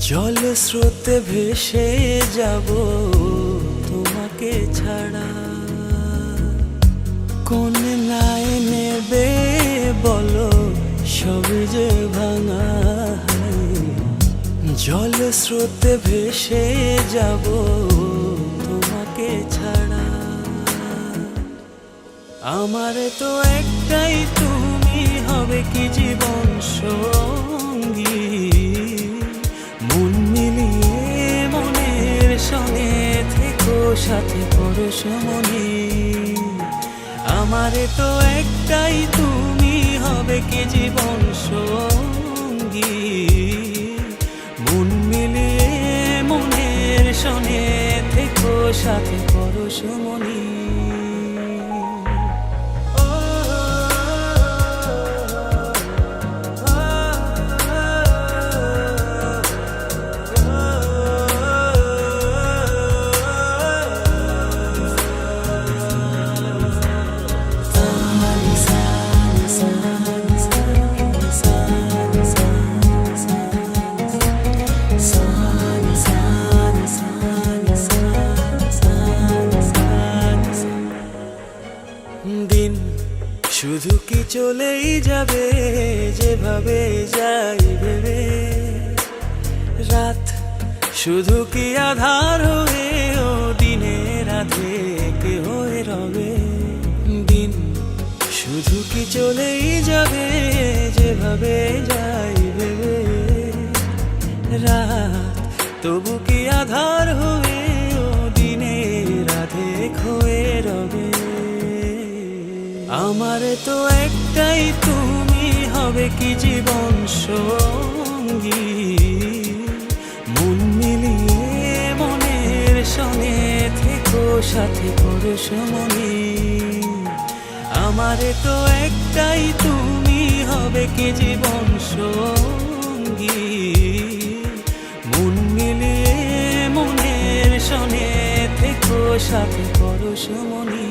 জল স্রোতে ভেসে যাব তোমাকে ছাড়া। কোন নাই নেবে বলো, সবই যে ভাঙা। জল স্রোতে ভেসে যাব তোমাকে ছাড়া। আমার তো একটাই তুমি, হবে কি জীবন সঙ্গী। মন মিলিয়ে মনের সঙ্গে থেকো, সাথে পরশমণি। আমার তো একটাই তুমি, হবে কি জীবন সঙ্গী। মন মিলিয়ে মনের সঙ্গে থেকো, সাথে পরশমণি। দিন শুধু কি চলেই যাবে, যেভাবে যাই ভেবে। রাত শুধু কি আধার হয়ে, ও দিনে রাধে কে হয়ে রবে। দিন শুধু কি চলেই যাবে, যেভাবে যাই ভেবে। রাত তবু কি আধার হয়ে, ও দিনে রাধে হয়ে রবে। আমার তো একটাই তুমি, হবে কি জীবন সঙ্গী। মন মিলিয়ে মনের সঙ্গে থেকো, সাথে পরশমণি। আমার তো একটাই তুমি, হবে কি জীবন সঙ্গী। মন মিলিয়ে মনের সঙ্গে থেকো, সাথে পরশমণি।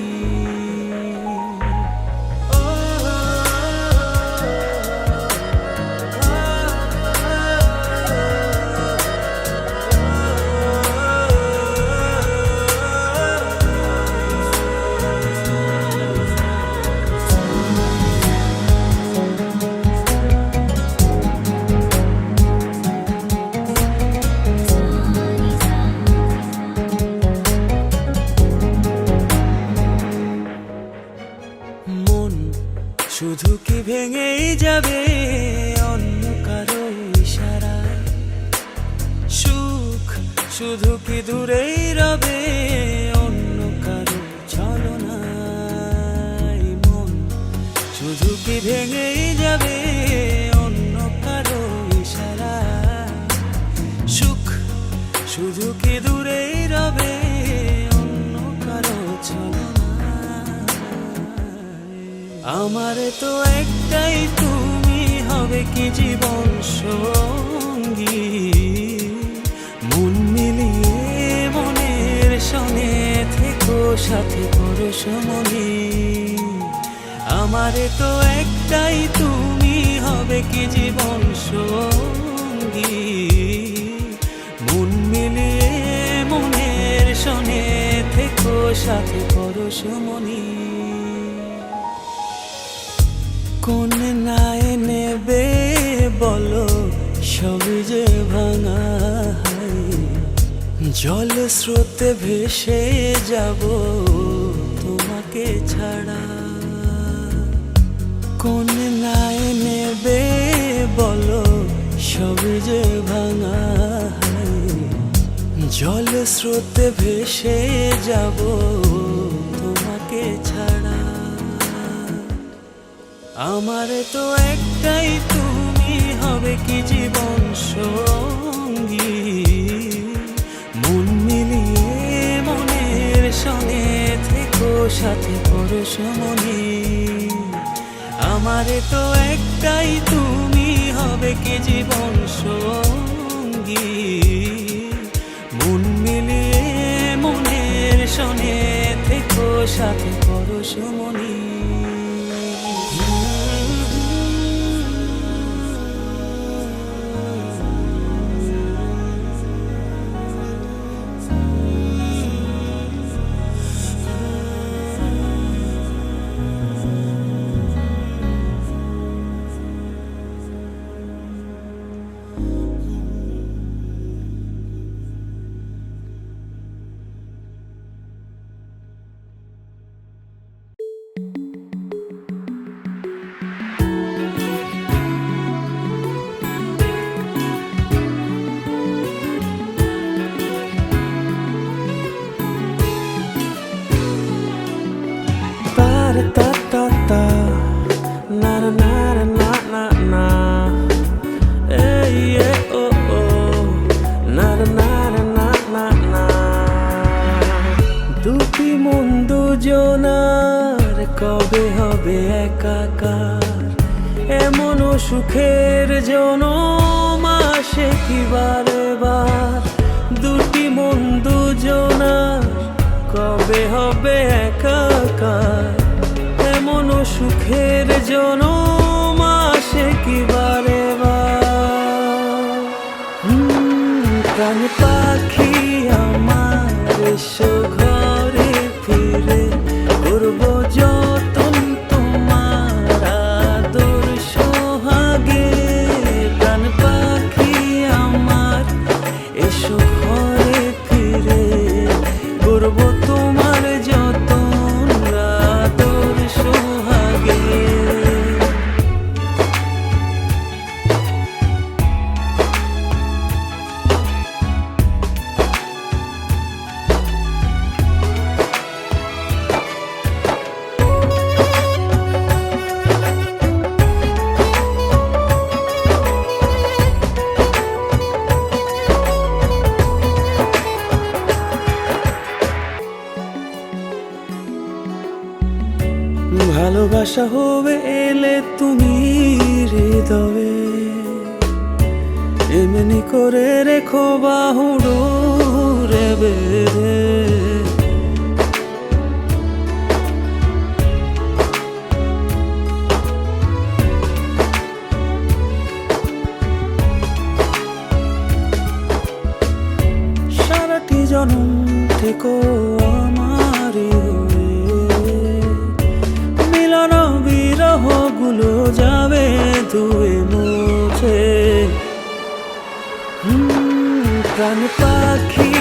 শুধু কি ভেঙেই যাবে অন্য কারো ইশারায়। সুখ শুধু কি দূরেই রবে অন্য কারো ছলনায়। মন শুধু কি ভেঙেই যাবে অন্য কারো ইশারায়। সুখ শুধু কি দূরেই রবে অন্য কারো ছলনায়। আমার তো একটাই তুমি, হবে কি জীবন সঙ্গী। মন মিলিয়ে মনের সঙ্গে থেকো, সাথে পরশমণি। আমার তো একটাই তুমি, হবে কি জীবন সঙ্গী। মন মিলিয়ে মনের সঙ্গে থেকো, সাথে পরশমণি। কোন নাই নেবে বলো, সবই যে ভাঙা। জল স্রোতে ভেসে যাব তোমাকে ছাড়া। কোন নাই নেবে বলো, সবই যে ভাঙা। জল স্রোতে ভেসে যাব তোমাকে ছাড়া। আমার তো একটাই তুমি, হবে কি জীবন সঙ্গী। মন মিলিয়ে মনের সঙ্গে থেকো, সাথে পরশমণি। আমার তো একটাই তুমি, হবে কি জীবন সঙ্গী। মন মিলিয়ে মনের সঙ্গে থেকো, সাথে পরশমণি। সুখের জনম আসে কি বারে বার, দুটি মন দুজনার কবে হবে একাকার। এমন সুখের জনম আসে কি বারে বার। প্রাণ পাখি আমার এসো ঘরে ফিরে, করব যতন তোমার আদর সোহাগে। প্রাণ পাখি আমার এসো ঘরে ফিরে, করব তোমার যতন আদর সোহাগে। ভালোবাসা হবে এলে তুমি হৃদয়ে, এমনি করে রেখো বাহু ডোরে বেঁধে। সারাটি জনম থেকো আমারই হয়ে, মিলন বিরহ গুলো যাবে ধুয়ে মুছে। প্রাণ পাখি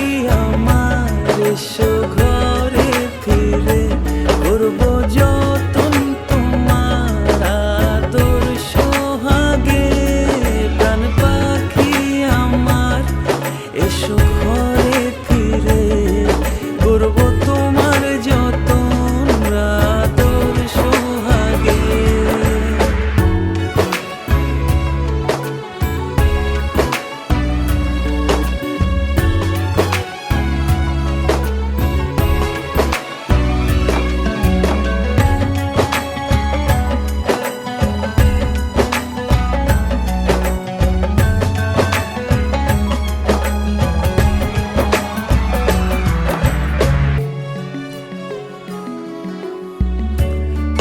আমার এসো ঘরে ফিরে, করব যতন তোমার আদর সোহাগে। প্রাণ পাখি আমার এসো ঘরে ফিরে, করব তোমার যতন আদর সোহাগে।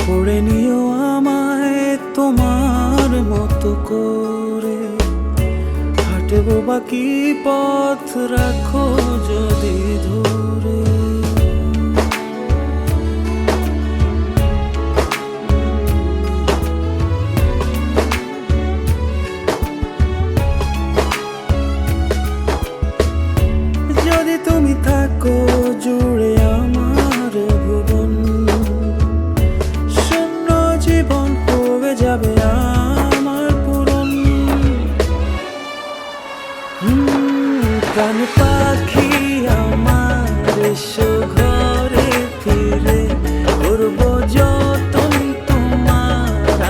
করে নিও আমায় তোমার মতো করে, হাঁটবো বাকি পথ রাখো যদি ধরে। যদি তুমি থাকো জুড়ে আমার ভুবন, জীবন হবে যাবে আমার পূরণ। প্রাণ পাখি আমার এসো ঘরে ফিরে, করব যতন তোমার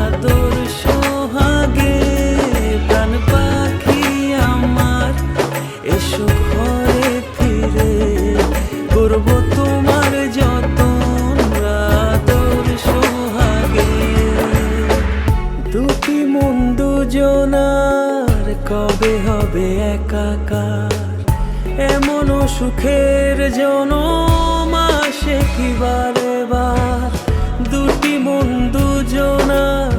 আদর সোহাগে। প্রাণ পাখি আমার এসো ঘরে ফিরে, করব তোমার যতন আদর সোহাগে। দুটি মন দুজনার কবে হবে একাকার, এমন সুখের জনম আসে কি বারে বার। দুটি মন দুজনার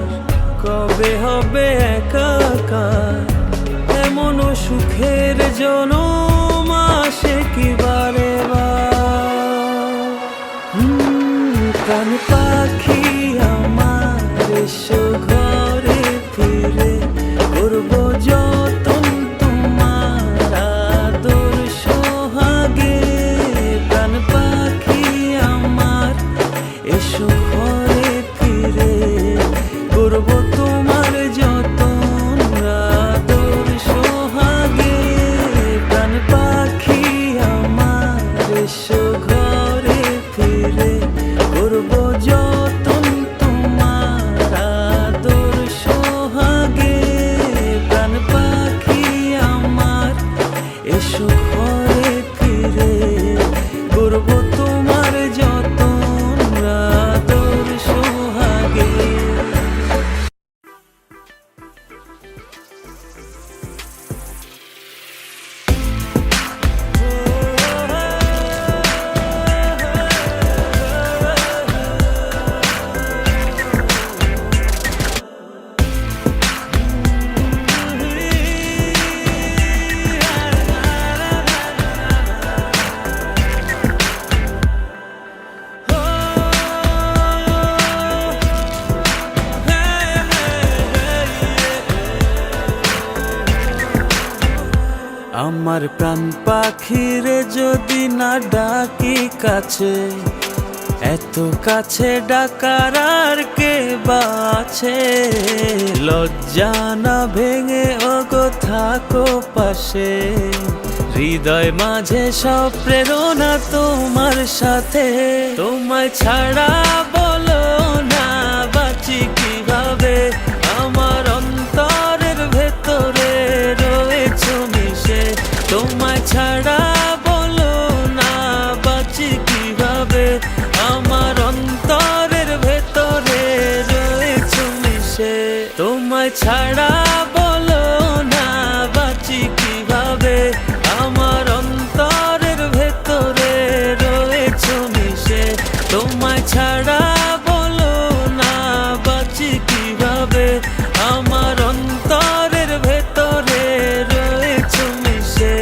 কবে হবে একাকার, এমন সুখের জনম আসে কি বারে বার। প্রাণ পাখি আমার এসো ঘরে ফিরে, করব যতন তোমার আদর সোহাগে। প্রাণ পাখি আমার এসো ঘরে ফিরে, করব তোমার যতন আদর সোহাগে। প্রাণ পাখি আমার এসো ঘরে ফিরে, করব যতন তোমার আদর আমার প্রাণ পাখিরে যদি না ডাকি কাছে, এত কাছে ডাকার আর কে বাছে। লজ্জা না ভেঙে ওগো থাকো পাশে, হৃদয় মাঝে সব প্রেরণা তোমার সাথে। তোমায় ছাড়া বলো না বাঁচি কিভাবে, আমার অন্তরের ভেতরে রয়েছো মিশে। তোমায় ছাড়া বলো না বাঁচি কিভাবে, আমার অন্তরের ভেতরে রয়েছো মিশে। তোমায় ছাড়া বলো না বাঁচি কিভাবে, আমার অন্তরের ভেতরে রয়েছো মিশে। তোমায় ছাড়া বলো না বাঁচি কিভাবে, আমার অন্তরের ভেতরে রয়েছো মিশে।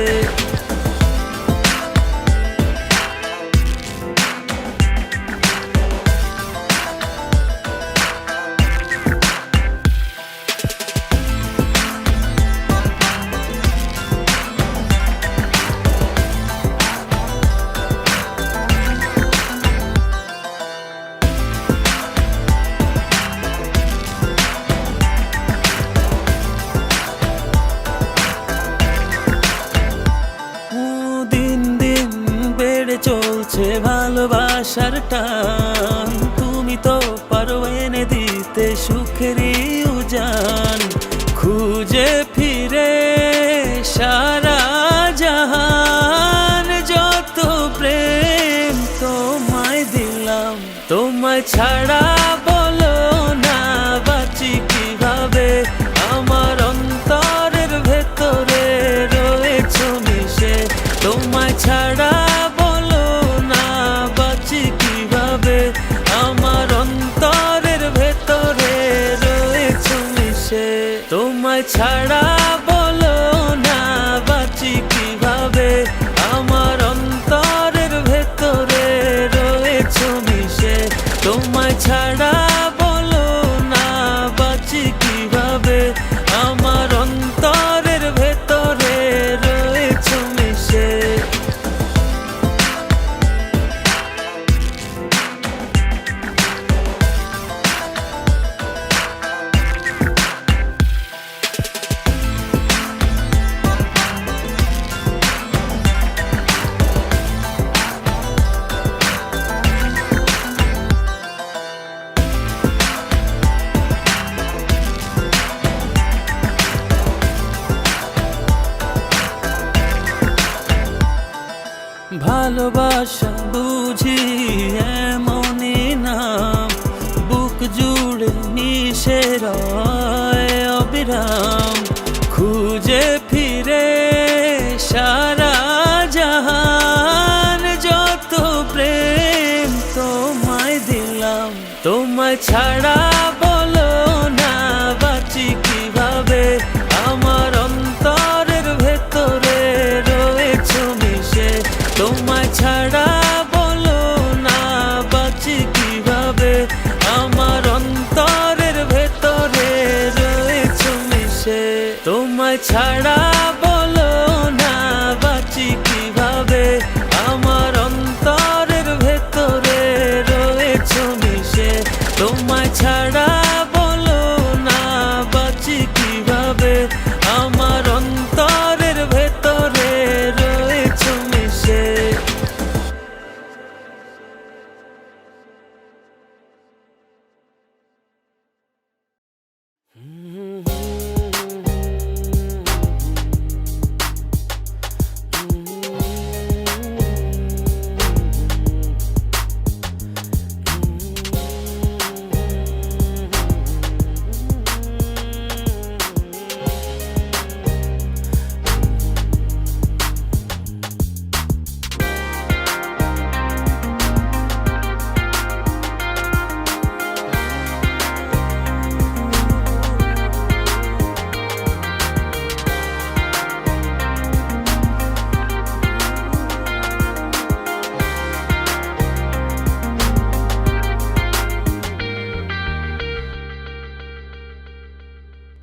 দিন দিন বেড়ে চলছে ভালোবাসার টান, তুমি তো পারো এনে দিতে সুখেরই উজান। খুঁজে ফিরে সারা জাহান, যত প্রেম তোমায় দিলাম। তোমায় ছাড়া বলো না বাঁচি কিভাবে, আমার অন্তরের ভেতরে রয়েছো মিশে। তোমায় ছাড়া বলো না বাঁচি কিভাবে, আমার অন্তরের ভেতরে রয়েছো মিশে। তোমায় ছাড়া বলো না বাঁচি কিভাবে, আমার অন্তরের ভেতরে রয়েছো মিশে। তোমায় ছাড়া বলো না বাঁচি কিভাবে, আমার অন্তরের ভেতরে রয়েছো মিশে। ভালোবাসা বুঝি এমনই নাম, বুক জুড়ে মিশে রয় অবিরাম। খুঁজে ফিরে সারা জাহান, যত প্রেম তোমায় দিলাম। তোমায় ছাড়া বলো না বাঁচি কিভাবে, আমার অন্তরের ভেতরে রয়েছো মিশে। তোমায় ছাড়া বলো না বাঁচি কিভাবে, আমার অন্তরের ভেতরে রয়েছো মিশে। তোমায় ছাড়া বলো না বাঁচি কিভাবে, আমার অন্তরের ভেতরে রয়েছো মিশে। তোমায় ছাড়া বলো না বাঁচি কিভাবে, আমার অন্তরের ভেতরে রয়েছো মিশে।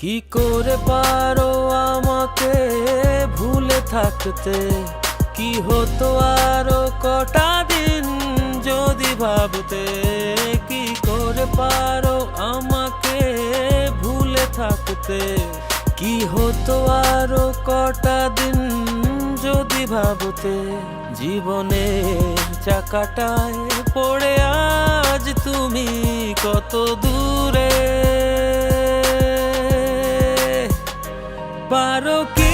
কি করে পারো আমাকে ভুলে থাকতে কি হতো আরো কটা দিন যদি ভাবতে কি করে পারো আমাকে ভুলে থাকতে কি হতো আরো কটা দিন যদি ভাবতে জীবনের চাকাটায় পড়ে আজ তুমি কত দূরে পারো কি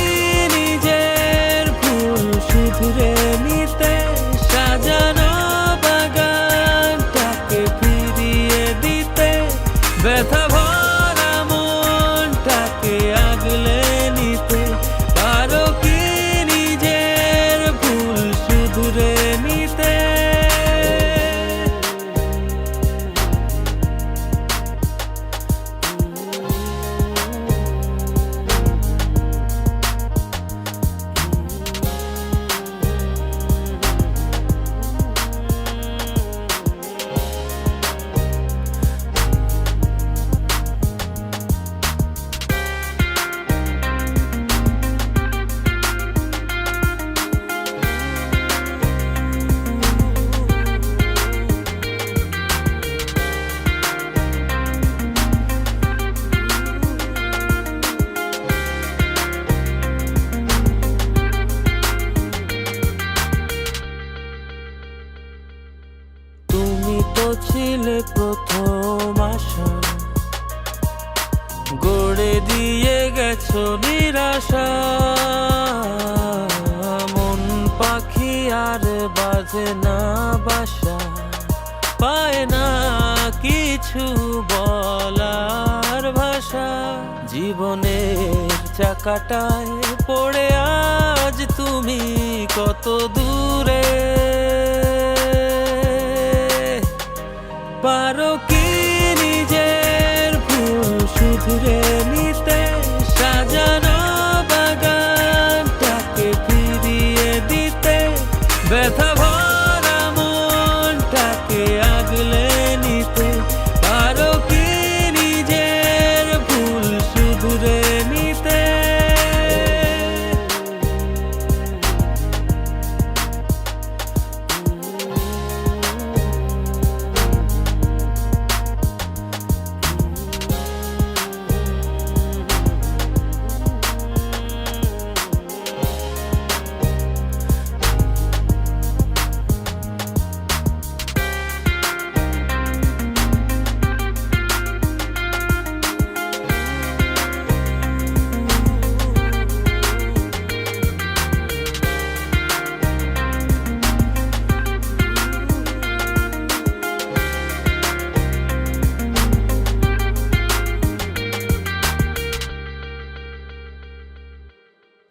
নিজের ভুল শুধরে নিতে সাজানো বাগানটাকে ফিরিয়ে দিতে ব্যথা ভরা মনটাকে আগলে নিতে পারো কি নিজের ভুল শুধরে নিতে ছিলে প্রথম আশা গড়ে দিয়ে গেছো নিরাশা মন পাখি আর বাজে না বাসা পায় না কিছু বলার ভাষা জীবনের চাকাটায় পড়ে আজ তুমি কত দূরে পারো কি নিজের ভুল শুধরে নিতে সাজানো বাগানটাকে ফিরিয়ে দিতে ব্যথা ভরা মনটাকে আগলে নিতে পারো কি নিজের ভুল শুধরে নিতে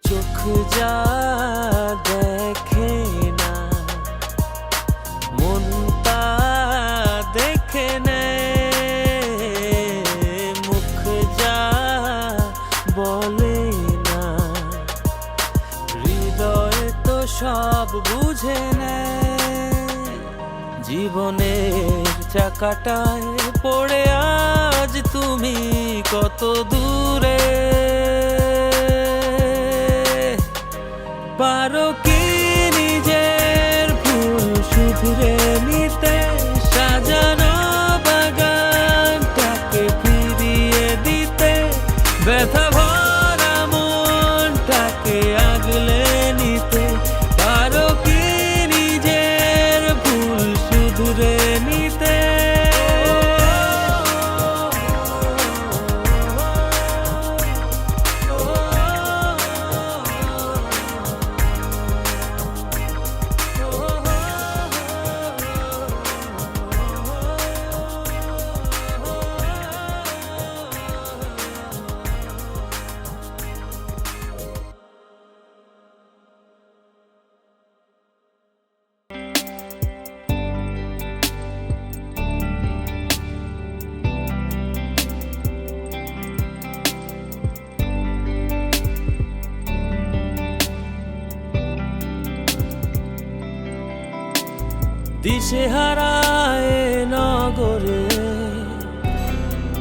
চোখ যা দেখে না মন তা দেখে নেয় মুখ যা বলে না হৃদয় তো সব বুঝে নেয় জীবনের চাকাটায় পড়ে আজ তুমি কত দূরে পারো কি নিজের ভুল শুধরে নিতে সাজানো বাগানটাকে ফিরিয়ে দিতে ব্যথা ভরা মনটাকে আগলে নিতে পারো কি নিজের ভুল শুধরে নিতে দিশেহারায় নগরে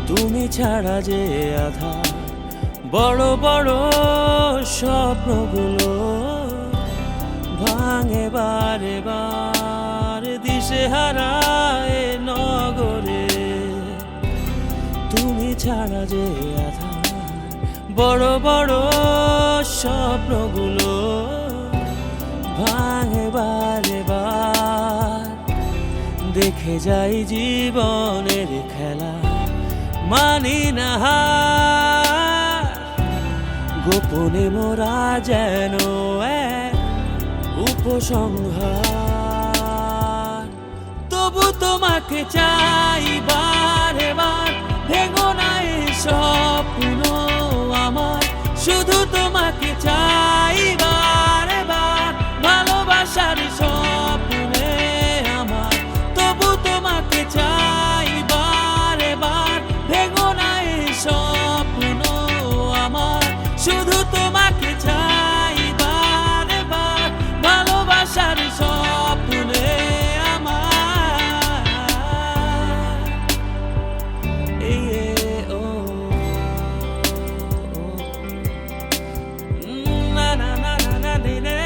তুমি ছাড়া যে আধার বড় বড় স্বপ্নগুলো ভাঙে বারে বার দিশে হারায় নগরে, তুমি ছাড়া যে আধার। বড় বড় স্বপ্নগুলো ভাঙে বারে বার, দেখে যাই জীবনের খেলা, মানি না হার। গোপনে মোরা যেন এক উপসংহার, তবু তোমাকে চাই বারে বার। ভেঙো না এই স্বপ্ন আমার, শুধু তোমাকে চাই বারে বার। ভালোবাসার স্বপ্নে আমার, তবু তোমাকে চাই বারে বার। ভেঙো না এই স্বপ্ন আমার, শুধু তোমাকে চাই বারে বার। ভালোবাসার স্বপ্নে আমার, না না না না না রে,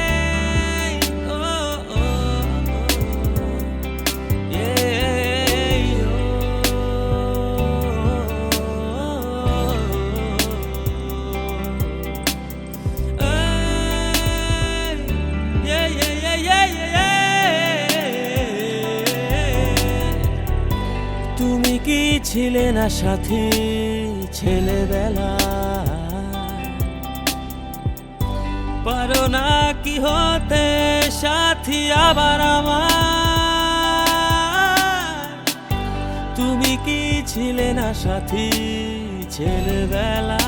তুমি কি ছিলে না সাথী ছেলেবেলা? পারো না কি হতে সাথী আবার আমার? তুমি কি ছিলে না সাথী ছেলেবেলা?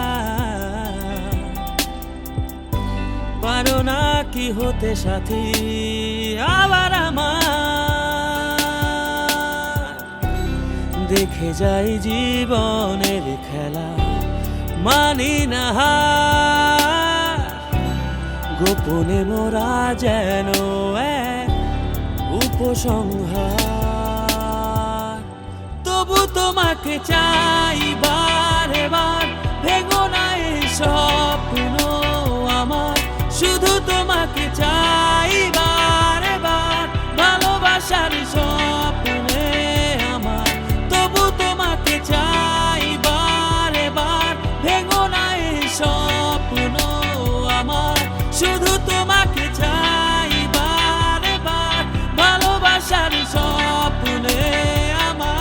পারো না কি হতে সাথী আবার আমার? দেখে যাই জীবনের খেলা, মানি না হার। গোপনে মোরা যেন এক উপসংহার, তবু তোমাকে চাই বারে বার। ভেঙো না এই স্বপ্ন আমার, শুধু তোমাকে চাই বারে বার। ভালোবাসার স্বপ্নে আমার, তবু তোমাকে চাই বারে বার। ভেঙো না এই স্বপ্ন আমার, শুধু তোমাকে চাই বারে বার। ভালোবাসার স্বপ্নে আমার।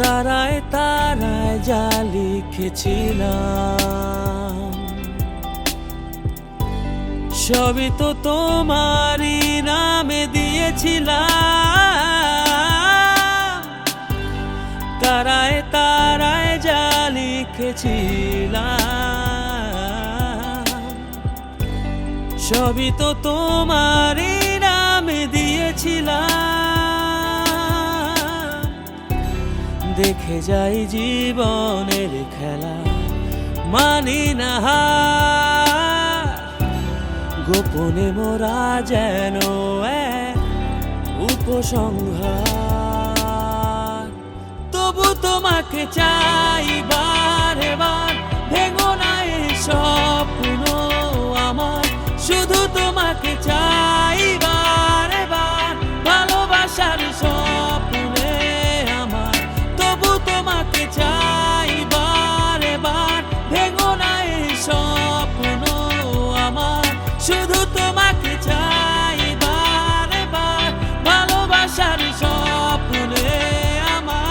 তারায় তারায় যা লিখেছিলাম, সবই তো তোমারই নামে দিয়েছিলাম। তারায় তারায় যা লিখেছিলাম, সবই তো তোমারই নামে দিয়েছিলাম। দেখে যাই জীবনের খেলা, মানি না হার। গোপনে মোরা যেন এক উপসংহার, তবু তোমাকে চাই বারে বার। ভেঙো না এই স্বপ্ন আমার, শুধু তোমাকে চাই বারে বার। ভালোবাসার স্বপ্নে আমার, তবু তোমাকে চাই বারে বার। ভেঙো না এই স্বপ্ন আমার, শুধু তোমাকে চাই বারে বার। ভালোবাসার স্বপ্নে আমার।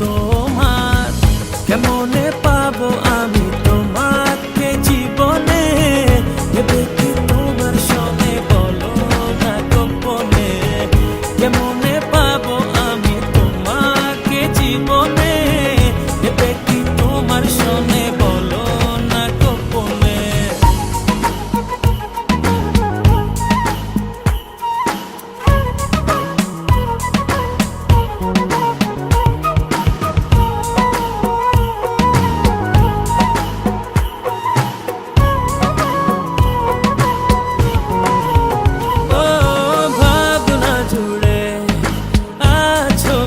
তোমার, কেমনে পাবো আমি তোমাকে জীবনে, ভেবে কি তোমার সনে বলো না গোপনে, কেমনে পাবো আমি তোমাকে জীবনে, ভেবে কি তোমার সনে বলো না গোপনে।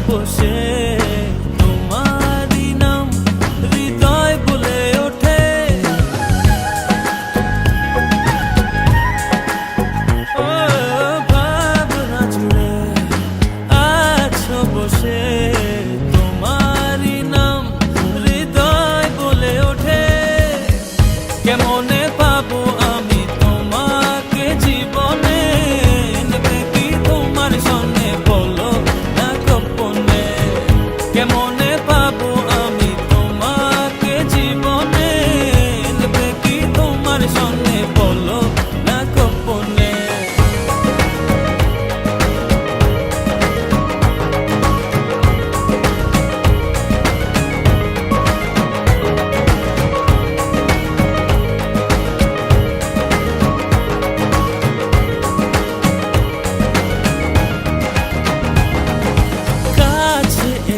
বসে তোমারই নাম হৃদয় বলে ওঠে, ও ভাবনা জুড়ে আছো বসে তোমারই নাম হৃদয় বলে ওঠে, কেমনে পাবো আমি তোমাকে জীবনে, নেবে কি তোমার সঙ্গে বলো না গোপনে, কেমনে পাবো আমি তোমাকে জীবনে, নেবে কি তোমার সঙ্গে বলো না গোপনে।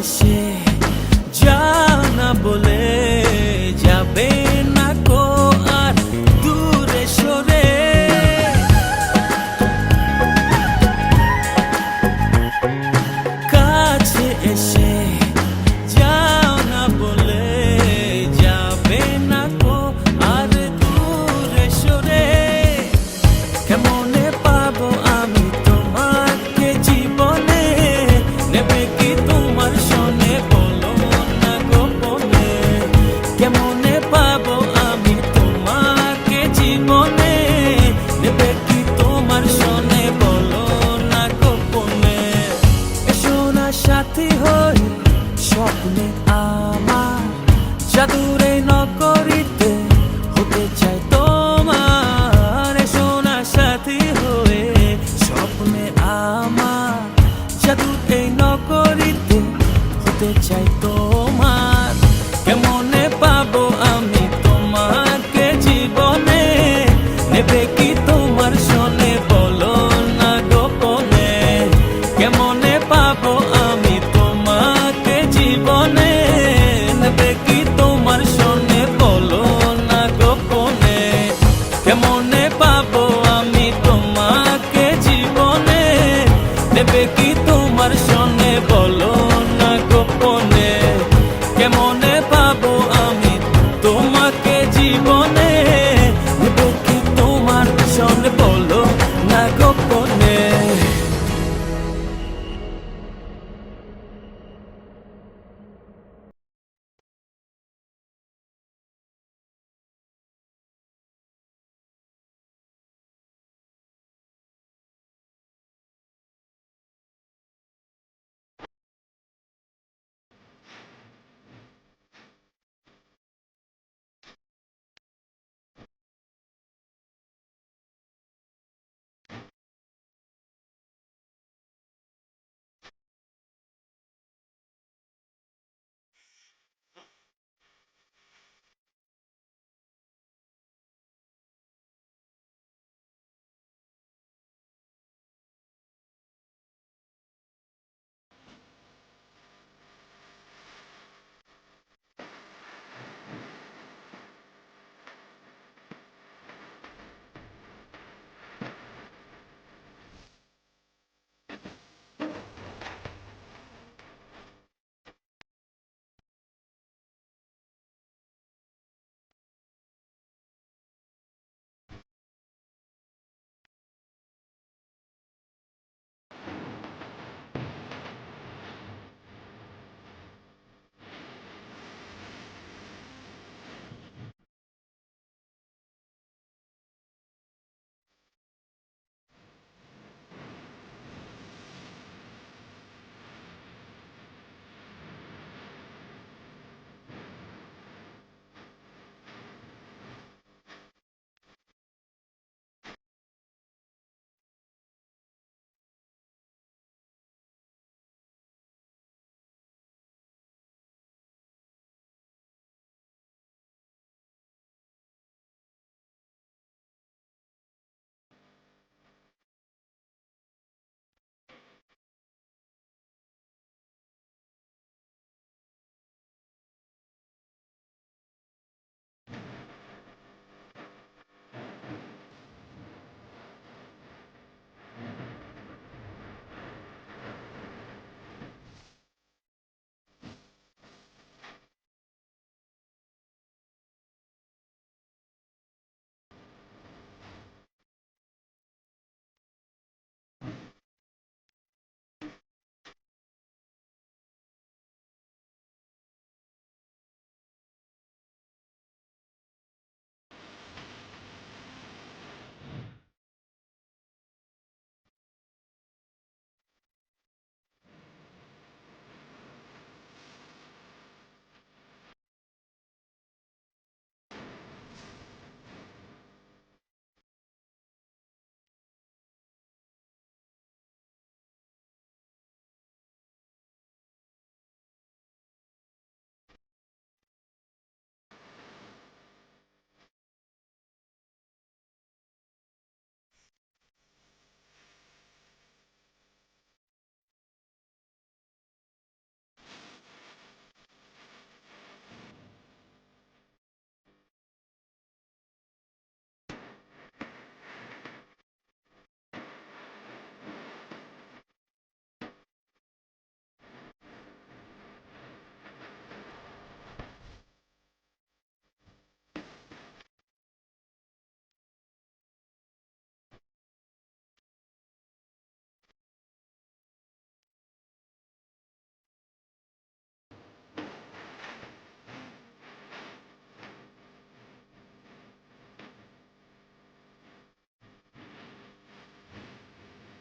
এসে যাও না বলে যাবে না কো আর দূরে সরে, কাছে এসে যাও না বলে যাবে না কো আর দূরে সরে, কেমনে পাবো আমি তোমাকে জীবনে, নেবে কি তোমার সনে বলো না গোপনে, কেমনে পাবো আমি তোমাকে জীবনে, নেবে কি তোমার সনে বলো না গোপনে। এসো না সাথী হই স্বপ্নে আমার, জাদুর এই নগরীতে হতে চাই তোমার, এসো না সাথী হয়ে স্বপ্নে আমার, জাদুর এই নগরীতে হতে চাই তোমার, কেমনে পাবো আমি তোমাকে জীবনে, নেবে কি তোমার সনে বলো না গোপনে, কেমনে পাবো আমি তোমাকে জীবনে, নেবে কি তোমার সনে বলো না গোপনে, কেমনে পাবো আমি তোমাকে জীবনে, নেবে কি তোমার সনে বলো না গোপনে।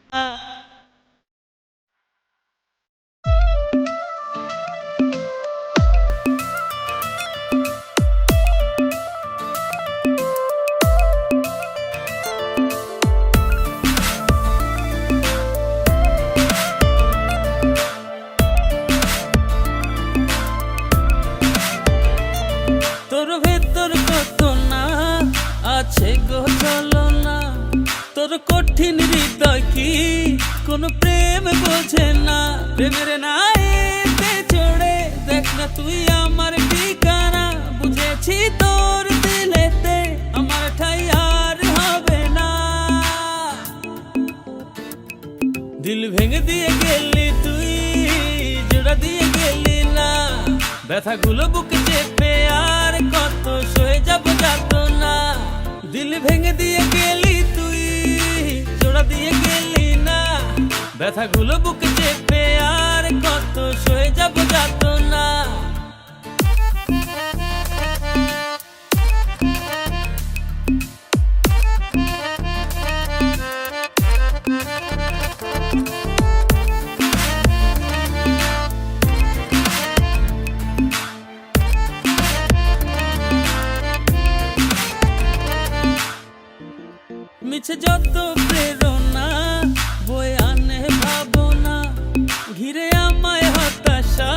তোর ভেতর কত না আছে গো চলো না, তোর কঠিন হৃদয় কি কোন প্রেম বোঝে না। প্রেমের নাইতে চড়ে দেখ না তুই আমার ঠিকানা, বুঝেছি তোর দিলেতে আমার ঠাই আর হবে না। দিল ভেঙে দিয়ে গেলি তুই, জোড়া দিয়ে গেলি না, ব্যথাগুলো বুকে চেপে আর কত সয়ে যাব যাত না। দিল ভেঙে দিয়ে গেলি তুই, জোড়া দিয়ে গেলি না, ব্যথাগুলো বুকে চেপে আর কত সয়ে যাব যাত না। মিছে যত প্রেরণা বয়ে আনে ভাবনা, ঘিরে আমায় হতাশা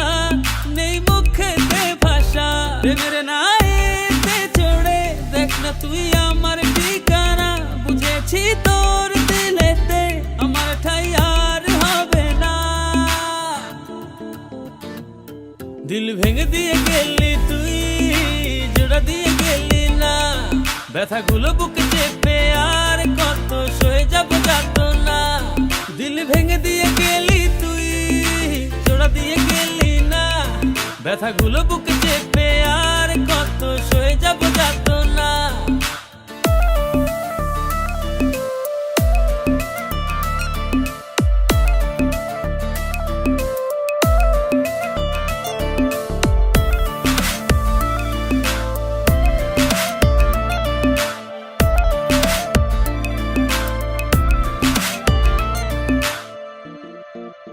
নেই মুখেতে ভাষা। প্রেমের নাইতে চড়ে দেখ না তুই আমার ঠিকানা, বুঝেছি তোর দিলেতে আমার ঠাই আর হবে না। দিল ভেঙে দিয়ে গেলি তুই, জোড়া দিয়ে গেলি না, ব্যথাগুলো বুকে চেপে আর কত সয়ে যাব যাত না। দিল ভেঙে দিয়ে গেলি তুই, জোড়া দিয়ে গেলি না, ব্যথাগুলো বুকে চেপে আর কত সয়ে যাব যাত না।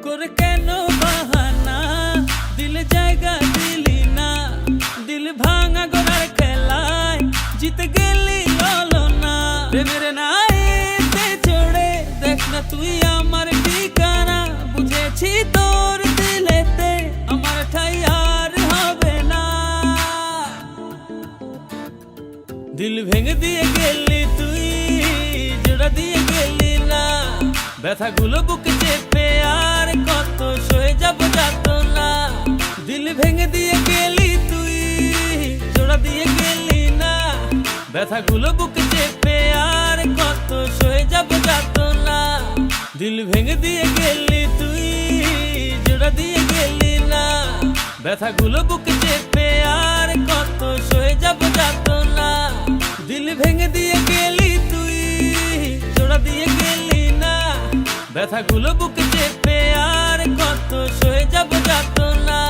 করে কেন বাহানা দিলে জায়গা দিলি না, দিল ভাঙা গড়ার খেলায় জিতে গেলি ললনা। প্রেমের নাইতে চড়ে দেখ না তুই আমার ঠিকানা, বুঝেছি তোর দিলেতে আমার ঠাই আর হবে না। দিল ভেঙে দিয়ে গেলি তুই, জোড়া দিয়ে গেলি না, ব্যথাগুলো বুকে চেপে আর কত সয়ে যাব যাত না। দিল ভেঙে দিয়ে গেলি তুই, জোড়া দিয়ে গেলি না, ব্যথাগুলো বুকে চেপে আর কত সয়ে যাব যাত না। দিল ভেঙে দিয়ে গেলি তুই, জোড়া দিয়ে গেলি না, ব্যথাগুলো বুকে চেপে আর কত সয়ে যাব যাত না। দিল ভেঙে দিয়ে গেলি তুই, জোড়া দিয়ে গেলি না, ব্যথাগুলো বুকে চেপে আর কত সয়ে যাব যাত না।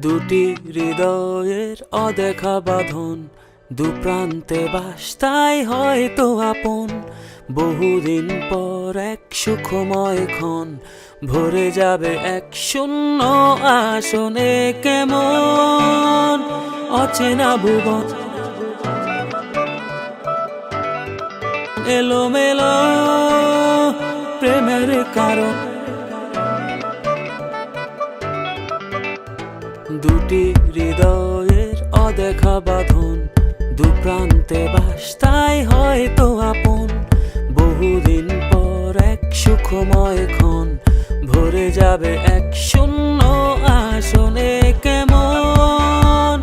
দুটি হৃদয়ের অদেখা বাঁধন, দু প্রান্তে বাস তাই হয়তো আপন। বহুদিন পর এক সুখময় ক্ষণ ভরে যাবে এক শূন্য আসনে। কেমন অচেনা ভুবন এলোমেলো প্রেমের কারণ। দুটি হৃদয়ের অদেখা বাঁধন, দু প্রান্তে বাস তাই হয়তো আপন। বহুদিন পর এক সুখময় ক্ষণ ভরে যাবে এক শূন্য আসনে। কেমন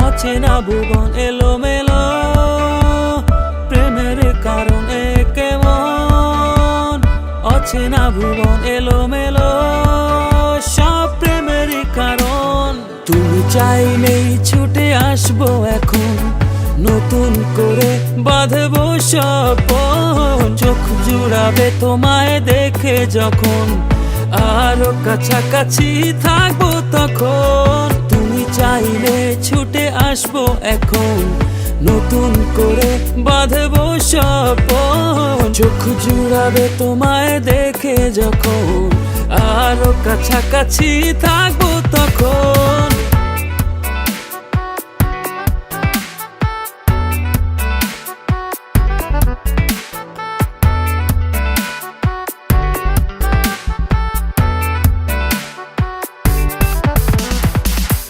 অচেনা ভুবন এলোমেলো প্রেমের কারণে। কেমন অচেনা ভুবন এলোমেলো সব প্রেমেরই কারণ। তুমি চাইলেই ছুটে আসবো এখন, নতুন করে বাঁধবো স্বপন। চোখ জুড়াবে তোমায় দেখে যখন, আরো কাছাকাছি থাকবো তখন। তুমি চাইলে ছুটে আসবো এখন, নতুন করে বাঁধবো স্বপন। চোখ জুড়াবে তোমায় দেখে যখন, আরো কাছাকাছি থাকবো তখন।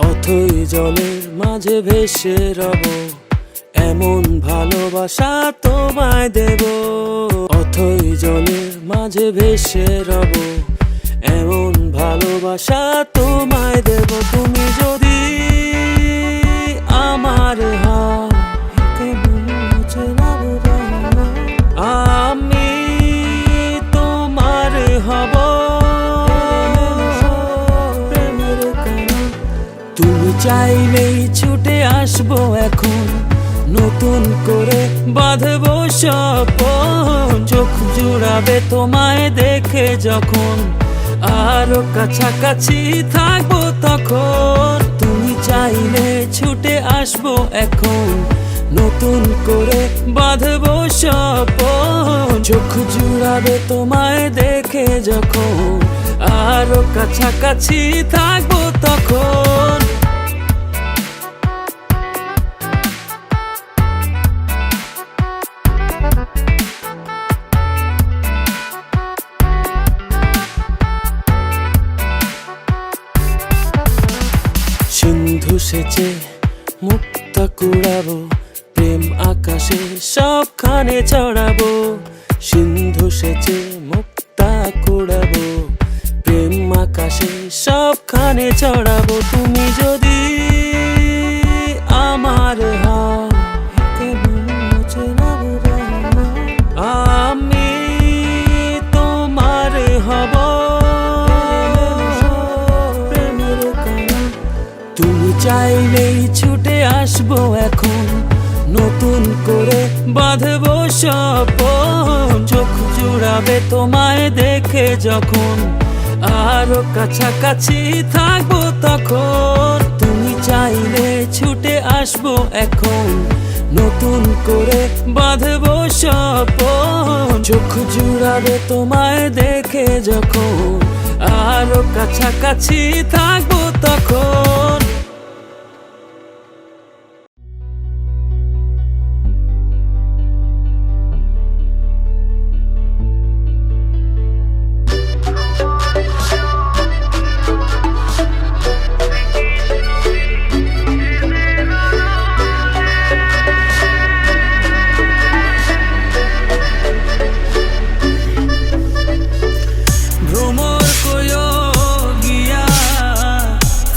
অথই জলের মাঝে ভেসে রব, এমন ভালোবাসা তোমায় দেব। অথই জলের মাঝে ভেসে রব, এমন ভালোবাসা তোমায় দেব। তুমি যদি আমার হও, আমি তোমার হব। তুমি চাইলেই ছুটে আসবো এখন, নতুন করে বাঁধবো স্বপন। চোখ জুড়াবে তোমায় দেখে যখন, আরো কাছাকাছি থাকবো তখন। তুমি চাইলে ছুটে আসবো এখন, নতুন করে বাঁধবো স্বপন। চোখ জুড়াবে তোমায় দেখে যখন, আরো কাছাকাছি থাকবো তখন। সিন্ধু সেচে মুক্তা কুড়াবো, প্রেম আকাশে সবখানে ছড়াবো। সিন্ধু সেচে মুক্তা কুড়াবো, প্রেম আকাশে সবখানে ছড়াবো। তুমি যদি আমার হও, আমি তোমার হব। তুমি চাইলেই ছুটে আসবো এখন, নতুন করে বাঁধবো স্বপন। চোখ জুড়াবে তোমায় দেখে যখন, আরো কাছাকাছি থাকবো তখন। তুমি চাইলে ছুটে আসবো এখন, নতুন করে বাঁধবো স্বপন। চোখ জুড়াবে তোমায় দেখে যখন, আরো কাছাকাছি থাকবো তখন।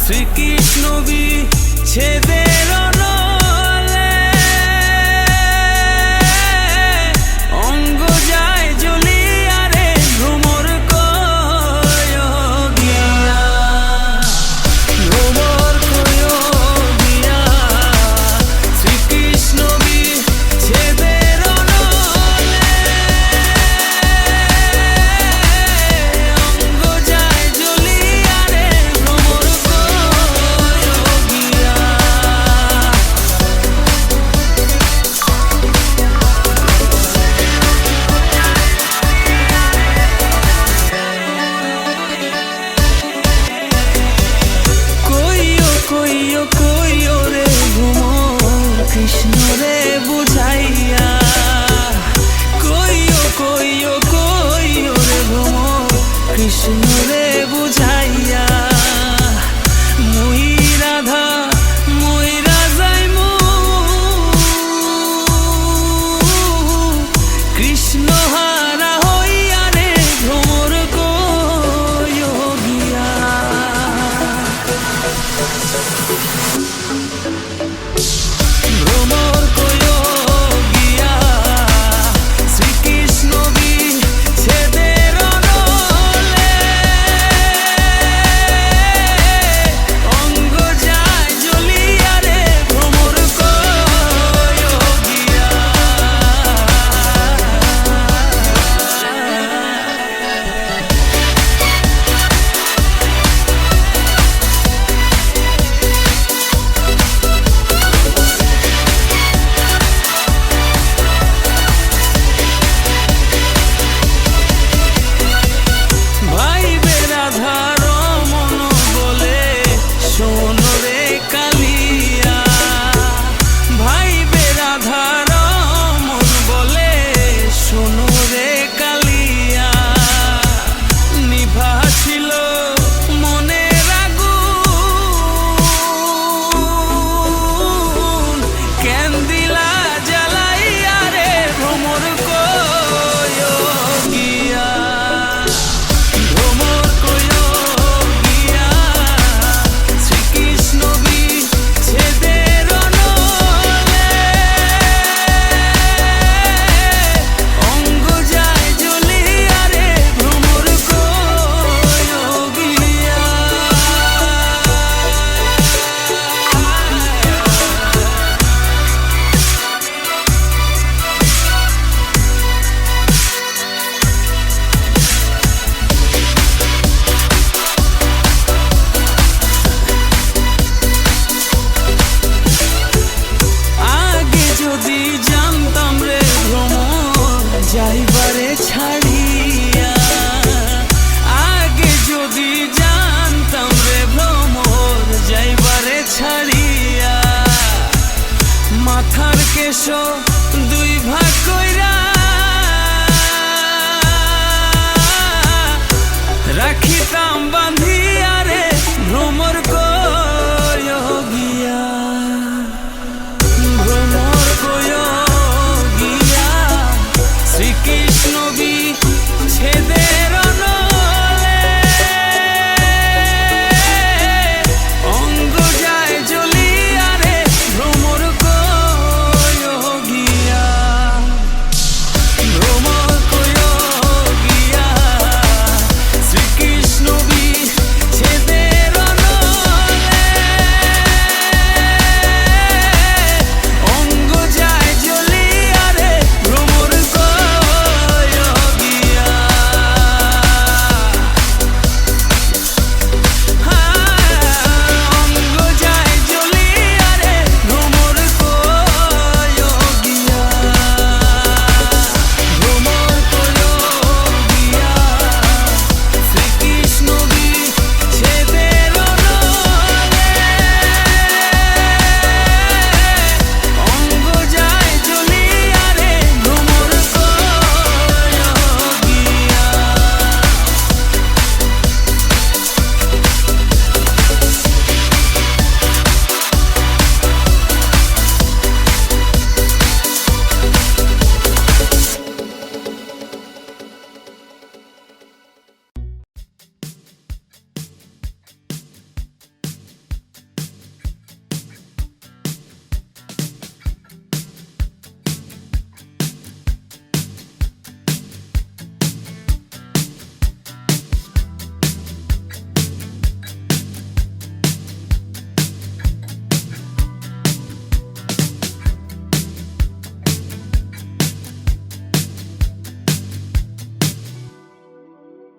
শ্রীকৃষ্ণ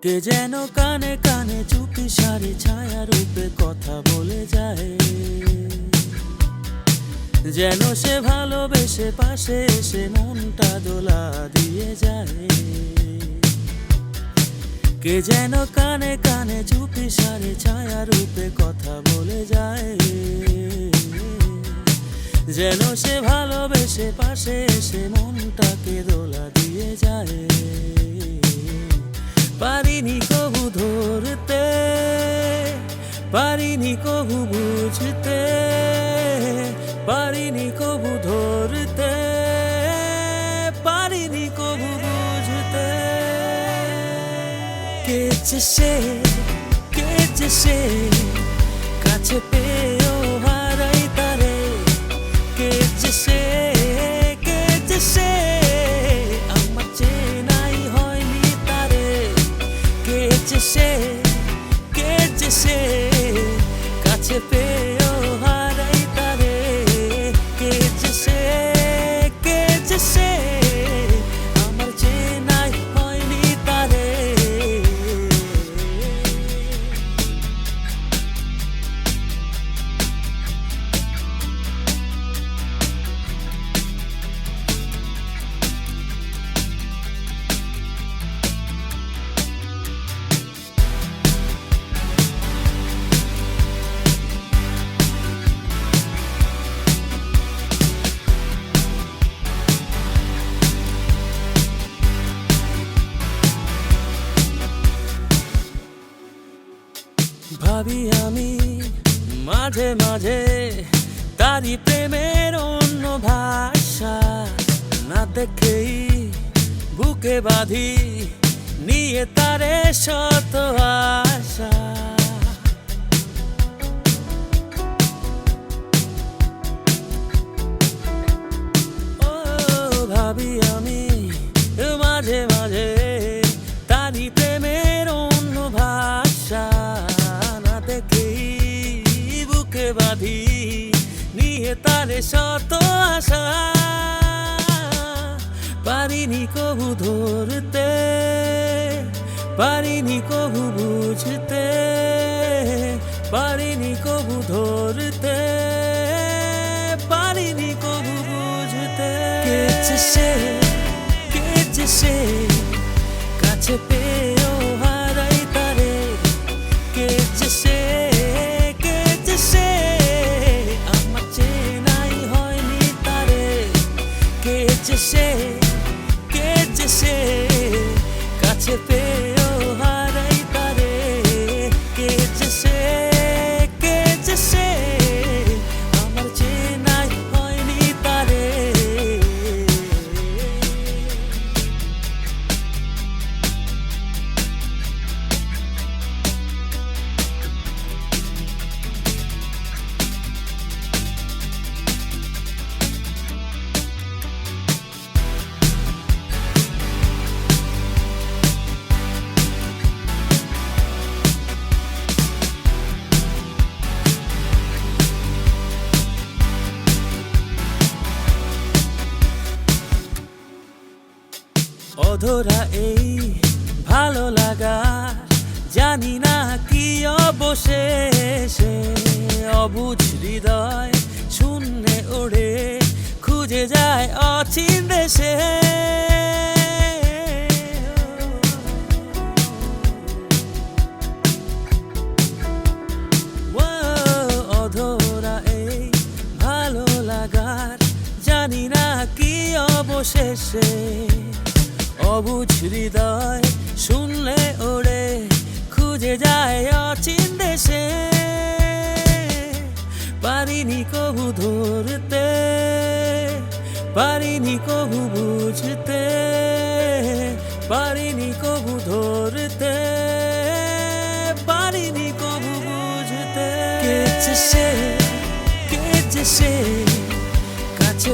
কে যেন কানে কানে চুপি সারে ছায়া রূপে কথা বলে যায়, যেন সে ভালোবেসে পাশে এসে মনটা দোলা দিয়ে যায়। কে যেন কানে কানে চুপি সারে ছায়া রূপে কথা বলে যায়, যেন সে ভালোবেসে পাশে এসে মনটাকে দোলা দিয়ে যায়। পারিনি কবু ধরতে, পারিনি কবু বুঝতে, পারিনি কবু ধরতে, পারিনি কবু বুঝতে। কে যে সে, কে যে সে, কাছে পেয়েও হারাই তারে। কে যে সে, কে যে সে, আমার চেনাই হয়নি তারে। কে যে সে, কে যে সে, কাছে পেয়েও হারাই তারে। কে যে সে, কে যে সে, আমার চেনাই হয়নি তারে। ভাবি আমি মাঝে মাঝে তারি প্রেমের অন্য ভাষা, না দেখেই বুকে বাঁধি নিয়ে তারে শত আশা। ও ভাবি আমি মাঝে মাঝে তারি প্রেমের অন্য ভাষা, বুকে বাঁধি নিয়ে তারে শত আশা। পারিনি কবু ধরতে, পারিনি কবু বুঝতে, পারিনি কবু ধরতে, পারিনি কবু বুঝতে। কে যে সে, কে যে সে, কাছে পেয়েও হারাই তারে। কে যে সে, কে যে সে, আমার চেনাই হয়নি তারে। কে যে সে, কে যে সে, কাছে পেয়েও হারাই তারে। কে যে সে, কে যে সে, আমার চেনাই হয়নি তারে। অধরা এই ভালো লাগা, জানি না কি অবশেষে। অবুঝ হৃদয় শূন্যে ওড়ে খুঁজে যায় অচিন দেশে। অধরা এই ভালো লাগার, জানি না কি অবশেষে। অবুঝ হৃদয় শুনলে ওড়ে খুঁজে যায় অচিন দেশে। পারিনি কবু ধরতে, পারিনি কবু বুঝতে, পারিনি কবু ধরতে, পারিনি কবু বুঝতে। কে যে সে, কে যে সে, কাছে